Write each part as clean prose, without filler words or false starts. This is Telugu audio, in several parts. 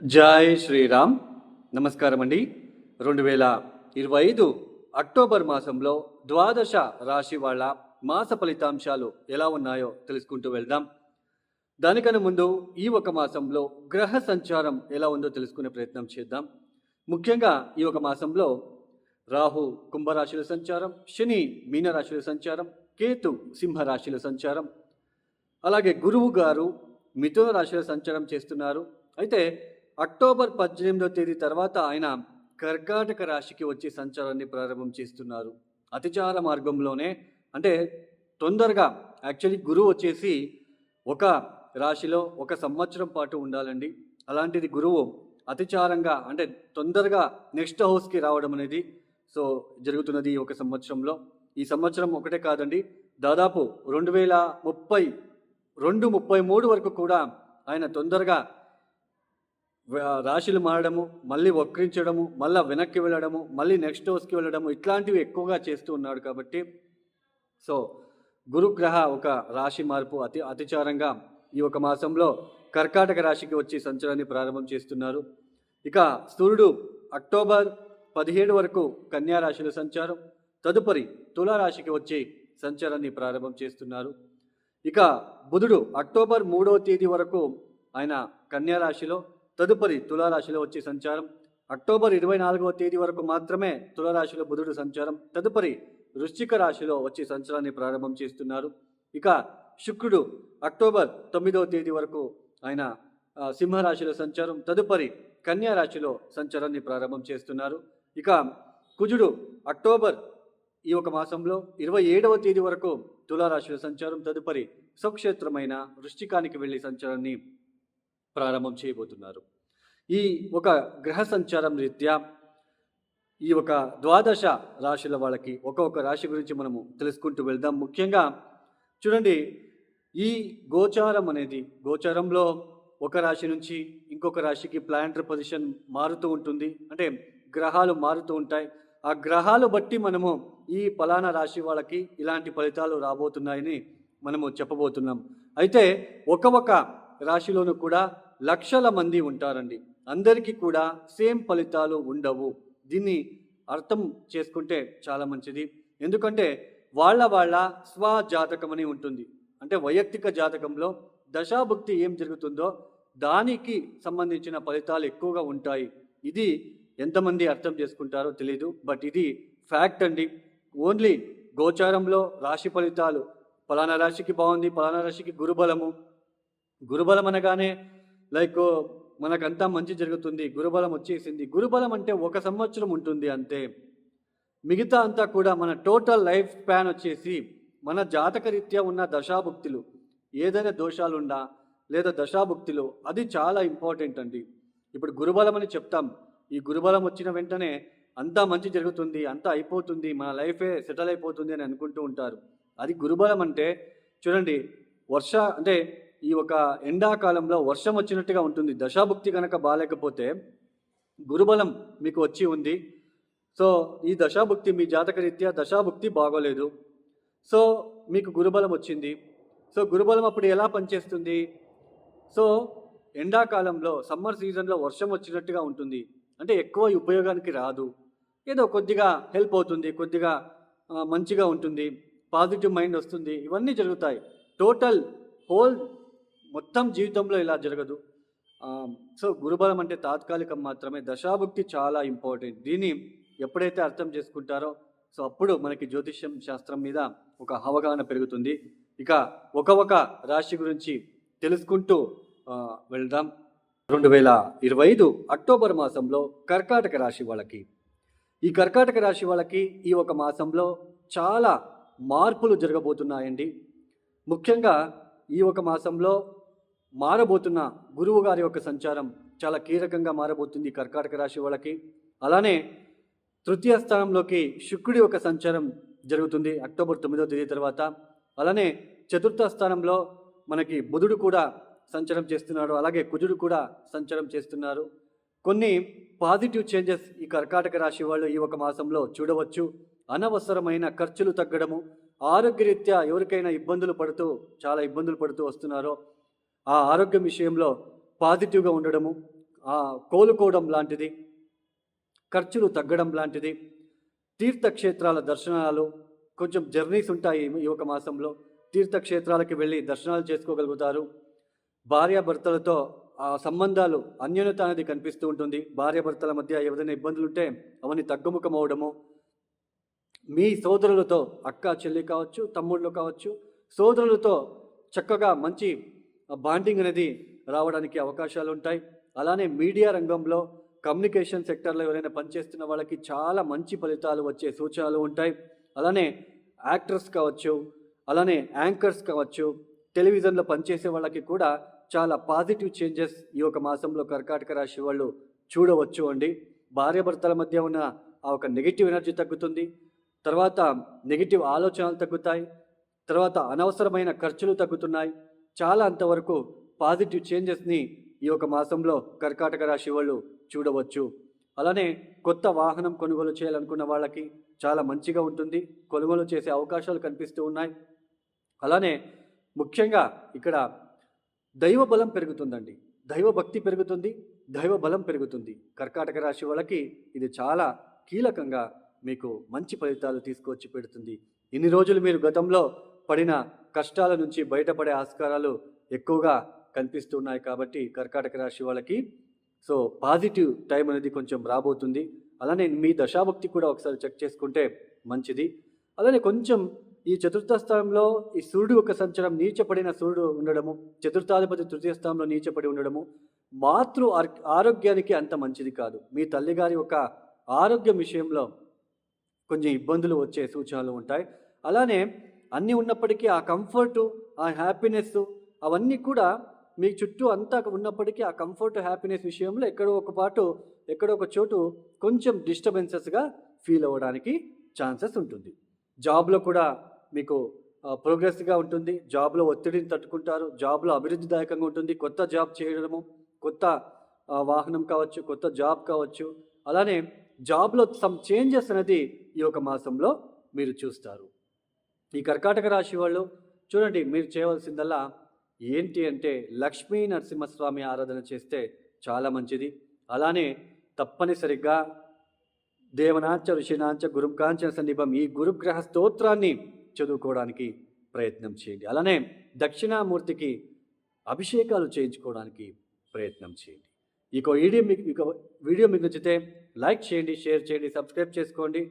జై శ్రీరామ్. నమస్కారం అండి. 2025 అక్టోబర్ మాసంలో ద్వాదశ రాశి వాళ్ళ మాస ఫలితాంశాలు ఎలా ఉన్నాయో తెలుసుకుంటూ వెళ్దాం. దానికన్నా ముందు ఈ ఒక మాసంలో గ్రహ సంచారం ఎలా ఉందో తెలుసుకునే ప్రయత్నం చేద్దాం. ముఖ్యంగా ఈ ఒక మాసంలో రాహు కుంభరాశుల సంచారం, శని మీనరాశుల సంచారం, కేతు సింహరాశుల సంచారం, అలాగే గురువు గారు మిథున రాశిలో సంచారం చేస్తున్నారు. అయితే అక్టోబర్ 18వ తేదీ తర్వాత ఆయన కర్కాటక రాశికి వచ్చి సంచారాన్ని ప్రారంభం చేస్తున్నారు. అతిచార మార్గంలోనే, అంటే తొందరగా యాక్చువల్లీ గురువు వచ్చేసి ఒక రాశిలో 1 సంవత్సరం పాటు ఉండాలండి. అలాంటిది గురువు అతిచారంగా, అంటే తొందరగా నెక్స్ట్ హౌస్కి రావడం అనేది జరుగుతున్నది ఈ 1 సంవత్సరంలో. ఈ సంవత్సరం ఒకటే కాదండి, దాదాపు 2032 వరకు కూడా ఆయన తొందరగా రాశులు మారడము, మళ్ళీ వక్రించడము, మళ్ళీ వెనక్కి వెళ్ళడము, మళ్ళీ నెక్స్ట్ హౌస్కి వెళ్ళడము, ఇట్లాంటివి ఎక్కువగా చేస్తూ ఉన్నాడు. కాబట్టి గురుగ్రహ ఒక రాశి మార్పు అతిచారంగా ఈ ఒక మాసంలో కర్కాటక రాశికి వచ్చి సంచారాన్ని ప్రారంభం చేస్తున్నారు. ఇక సూర్యుడు అక్టోబర్ 17 వరకు కన్యా రాశిలో సంచారం, తదుపరి తులారాశికి వచ్చి సంచారాన్ని ప్రారంభం చేస్తున్నారు. ఇక బుధుడు అక్టోబర్ 3వ తేదీ వరకు ఆయన కన్యా రాశిలో, తదుపరి తులారాశిలో వచ్చే సంచారం. అక్టోబర్ 24వ తేదీ వరకు మాత్రమే తులారాశిలో బుధుడు సంచారం, తదుపరి వృశ్చిక రాశిలో వచ్చే సంచారాన్ని ప్రారంభం చేస్తున్నారు. ఇక శుక్రుడు అక్టోబర్ 9వ తేదీ వరకు ఆయన సింహరాశిలో సంచారం, తదుపరి కన్యా రాశిలో సంచారాన్ని ప్రారంభం చేస్తున్నారు. ఇక కుజుడు అక్టోబర్ ఈ ఒక మాసంలో 27వ తేదీ వరకు తులారాశిలో సంచారం, తదుపరి స్వక్షేత్రమైన వృశ్చికానికి వెళ్ళి సంచారాన్ని ప్రారంభం చేయబోతున్నారు. ఈ ఒక గ్రహ సంచారం రీత్యా ఈ ఒక ద్వాదశ రాశుల వాళ్ళకి ఒక్కొక్క రాశి గురించి మనము తెలుసుకుంటూ వెళ్దాం. ముఖ్యంగా చూడండి, ఈ గోచారంలో ఒక రాశి నుంచి ఇంకొక రాశికి ప్లానెటరీ పొజిషన్ మారుతూ ఉంటుంది, అంటే గ్రహాలు మారుతూ ఉంటాయి. ఆ గ్రహాలు బట్టి మనము ఈ ఫలానా రాశి వాళ్ళకి ఇలాంటి ఫలితాలు రాబోతున్నాయని మనము చెప్పబోతున్నాం. అయితే ఒక రాశిలోనూ కూడా లక్షల మంది ఉంటారండి. అందరికీ కూడా సేమ్ ఫలితాలు ఉండవు. దీన్ని అర్థం చేసుకుంటే చాలా మంచిది. ఎందుకంటే వాళ్ళ స్వజాతకం అని ఉంటుంది, అంటే వైయక్తిక జాతకంలో దశాభుక్తి ఏం జరుగుతుందో దానికి సంబంధించిన ఫలితాలు ఎక్కువగా ఉంటాయి. ఇది ఎంతమంది అర్థం చేసుకుంటారో తెలీదు, బట్ ఇది ఫ్యాక్ట్ అండి. ఓన్లీ గోచారంలో రాశి ఫలితాలు ఫలానా రాశికి బాగుంది, ఫలానా రాశికి గురుబలం అనగానే లైక్ మనకంతా మంచి జరుగుతుంది, గురుబలం వచ్చేసింది. గురుబలం అంటే 1 సంవత్సరం ఉంటుంది అంతే. మిగతా అంతా కూడా మన టోటల్ లైఫ్ స్పాన్ వచ్చేసి మన జాతకరీత్యా ఉన్న దశాభుక్తులు, ఏదైనా దోషాలున్నా లేదా దశాభుక్తులు, అది చాలా ఇంపార్టెంట్ అండి. ఇప్పుడు గురుబలం అని చెప్తాం, ఈ గురుబలం వచ్చిన వెంటనే అంతా మంచి జరుగుతుంది, అంతా అయిపోతుంది, మన లైఫే సెటిల్ అయిపోతుంది అని అనుకుంటూ ఉంటారు. అది గురుబలం అంటే చూడండి, అంటే ఈ ఒక ఎండాకాలంలో వర్షం వచ్చినట్టుగా ఉంటుంది. దశాభుక్తి కనుక బాగాలేకపోతే గురుబలం మీకు వచ్చి ఉంది, ఈ దశాభుక్తి మీ జాతకరీత్యా దశాభుక్తి బాగోలేదు, మీకు గురుబలం వచ్చింది. గురుబలం అప్పుడు ఎలా పనిచేస్తుంది? ఎండాకాలంలో సమ్మర్ సీజన్లో వర్షం వచ్చినట్టుగా ఉంటుంది, అంటే ఎక్కువ ఉపయోగానికి రాదు, ఏదో కొద్దిగా హెల్ప్ అవుతుంది, కొద్దిగా మంచిగా ఉంటుంది, పాజిటివ్ మైండ్ వస్తుంది, ఇవన్నీ జరుగుతాయి. టోటల్ హోల్ మొత్తం జీవితంలో ఇలా జరగదు. గురుబలం అంటే తాత్కాలికం మాత్రమే. దశాభుక్తి చాలా ఇంపార్టెంట్. దీన్ని ఎప్పుడైతే అర్థం చేసుకుంటారో అప్పుడు మనకి జ్యోతిష్యం శాస్త్రం మీద ఒక అవగాహన పెరుగుతుంది. ఇక ఒక రాశి గురించి తెలుసుకుంటూ వెళ్దాం. 2025 అక్టోబర్ మాసంలో కర్కాటక రాశి వాళ్ళకి, ఈ కర్కాటక రాశి వాళ్ళకి ఈ ఒక మాసంలో చాలా మార్పులు జరగబోతున్నాయండి. ముఖ్యంగా ఈ ఒక మాసంలో మారబోతున్న గురువు గారి యొక్క సంచారం చాలా కీలకంగా మారబోతుంది కర్కాటక రాశి వాళ్ళకి. అలానే తృతీయ స్థానంలోకి శుక్రుడి యొక్క సంచారం జరుగుతుంది అక్టోబర్ 9వ తేదీ తర్వాత. అలానే చతుర్థ స్థానంలో మనకి బుధుడు కూడా సంచారం చేస్తున్నాడు, అలాగే కుజుడు కూడా సంచారం చేస్తున్నారు. కొన్ని పాజిటివ్ చేంజెస్ ఈ కర్కాటక రాశి వాళ్ళు ఈ ఒక మాసంలో చూడవచ్చు. అనవసరమైన ఖర్చులు తగ్గడము, ఆరోగ్యరీత్యా ఎవరికైనా చాలా ఇబ్బందులు పడుతూ వస్తున్నారో ఆ ఆరోగ్యం విషయంలో పాజిటివ్గా ఉండడము, కోలుకోవడం లాంటిది, ఖర్చులు తగ్గడం లాంటిది, తీర్థక్షేత్రాల దర్శనాలు, కొంచెం జర్నీస్ ఉంటాయి ఈ ఒక మాసంలో. తీర్థక్షేత్రాలకి వెళ్ళి దర్శనాలు చేసుకోగలుగుతారు. భార్యాభర్తలతో ఆ సంబంధాలు అన్యోన్యత అనేది కనిపిస్తూ ఉంటుంది. భార్యాభర్తల మధ్య ఏదైనా ఇబ్బందులు ఉంటే అవన్నీ తగ్గుముఖం అవడము, మీ సోదరులతో అక్క చెల్లి కావచ్చు, తమ్ముళ్ళు కావచ్చు, సోదరులతో చక్కగా మంచి బాండింగ్ అనేది రావడానికి అవకాశాలు ఉంటాయి. అలానే మీడియా రంగంలో, కమ్యూనికేషన్ సెక్టర్లో ఎవరైనా పనిచేస్తున్న వాళ్ళకి చాలా మంచి ఫలితాలు వచ్చే సూచనలు ఉంటాయి. అలానే యాక్టర్స్ కావచ్చు, అలానే యాంకర్స్ కావచ్చు, టెలివిజన్లో పనిచేసే వాళ్ళకి కూడా చాలా పాజిటివ్ చేంజెస్ ఈ ఒక మాసంలో కర్కాటక రాశి వాళ్ళు చూడవచ్చు అండి. భార్యాభర్తల మధ్య ఉన్న ఆ ఒక నెగిటివ్ ఎనర్జీ తగ్గుతుంది. తర్వాత నెగిటివ్ ఆలోచనలు తగ్గుతాయి. తర్వాత అనవసరమైన ఖర్చులు తగ్గుతున్నాయి. చాలా అంతవరకు పాజిటివ్ చేంజెస్ని ఈ ఒక మాసంలో కర్కాటక రాశి వాళ్ళు చూడవచ్చు. అలానే కొత్త వాహనం కొనుగోలు చేయాలనుకున్న వాళ్ళకి చాలా మంచిగా ఉంటుంది. కొనుగోలు చేసే అవకాశాలు కనిపిస్తూ ఉన్నాయి. అలానే ముఖ్యంగా ఇక్కడ దైవ బలం పెరుగుతుందండి. దైవ భక్తి పెరుగుతుంది, దైవ బలం పెరుగుతుంది. కర్కాటక రాశి వాళ్ళకి ఇది చాలా కీలకంగా మీకు మంచి ఫలితాలు తీసుకొచ్చి పెడుతుంది. ఇన్ని రోజులు మీరు గతంలో పడిన కష్టాల నుంచి బయటపడే ఆస్కారాలు ఎక్కువగా కనిపిస్తున్నాయి కాబట్టి కర్కాటక రాశి వాళ్ళకి పాజిటివ్ టైం అనేది కొంచెం రాబోతుంది. అలానే మీ దశాభక్తి కూడా ఒకసారి చెక్ చేసుకుంటే మంచిది. అలానే కొంచెం ఈ చతుర్థ స్థానంలో ఈ సూర్యుడు ఒక సంచారం నీచపడిన సూర్యుడు ఉండడము, చతుర్థాధిపతి తృతీయ స్థానంలో నీచపడి ఉండడము ఆరోగ్యానికి అంత మంచిది కాదు. మీ తల్లిగారి యొక్క ఆరోగ్యం విషయంలో కొంచెం ఇబ్బందులు వచ్చే సూచనలు ఉంటాయి. అలానే అన్నీ ఉన్నప్పటికీ ఆ కంఫర్టు, ఆ హ్యాపీనెస్ అవన్నీ కూడా మీ చుట్టూ అంతా ఉన్నప్పటికీ ఆ కంఫర్ట్, హ్యాపీనెస్ విషయంలో ఎక్కడో ఒక చోటు కొంచెం డిస్టర్బెన్సెస్గా ఫీల్ అవ్వడానికి ఛాన్సెస్ ఉంటుంది. జాబ్లో కూడా మీకు ప్రోగ్రెస్గా ఉంటుంది. జాబ్లో ఒత్తిడిని తట్టుకుంటారు. జాబ్లో అభివృద్ధిదాయకంగా ఉంటుంది. కొత్త జాబ్ చేయడము, కొత్త వాహనం కావచ్చు, కొత్త జాబ్ కావచ్చు. అలానే జాబ్లో సమ్ చేంజెస్ అనేది ఈ ఒక మాసంలో మీరు చూస్తారు. ఈ కర్కాటక రాశి వాళ్ళు చూడండి, మీరు చేయవలసిందల్లా ఏంటి అంటే లక్ష్మీ నరసింహస్వామి ఆరాధన చేస్తే చాలా మంచిది. అలానే తప్పనిసరిగా దేవనాంచ ఋషినాంచ గురుకాంచన సన్నిభం ఈ గురుగ్రహ స్తోత్రాన్ని చదువుకోవడానికి ప్రయత్నం చేయండి. అలానే దక్షిణామూర్తికి అభిషేకాలు చేయించుకోవడానికి ప్రయత్నం చేయండి. ఇక వీడియో మీకు నచ్చితే లైక్ చేయండి, షేర్ చేయండి, సబ్స్క్రైబ్ చేసుకోండి.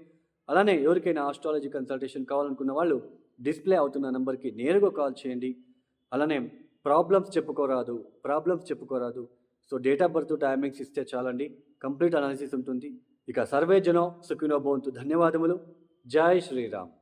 అలానే ఎవరికైనా ఆస్ట్రాలజీ కన్సల్టేషన్ కావాలనుకున్న వాళ్ళు డిస్ప్లే అవుతున్న నెంబర్కి నేరుగా కాల్ చేయండి. అలానే ప్రాబ్లమ్స్ చెప్పుకోరాదు. డేట్ ఆఫ్ బర్త్, టైమింగ్స్ ఇస్తే చాలండి, కంప్లీట్ అనాలిసిస్ ఉంటుంది. ఇక సర్వే జనో సుఖినో భవంతు. ధన్యవాదములు. జై శ్రీరామ్.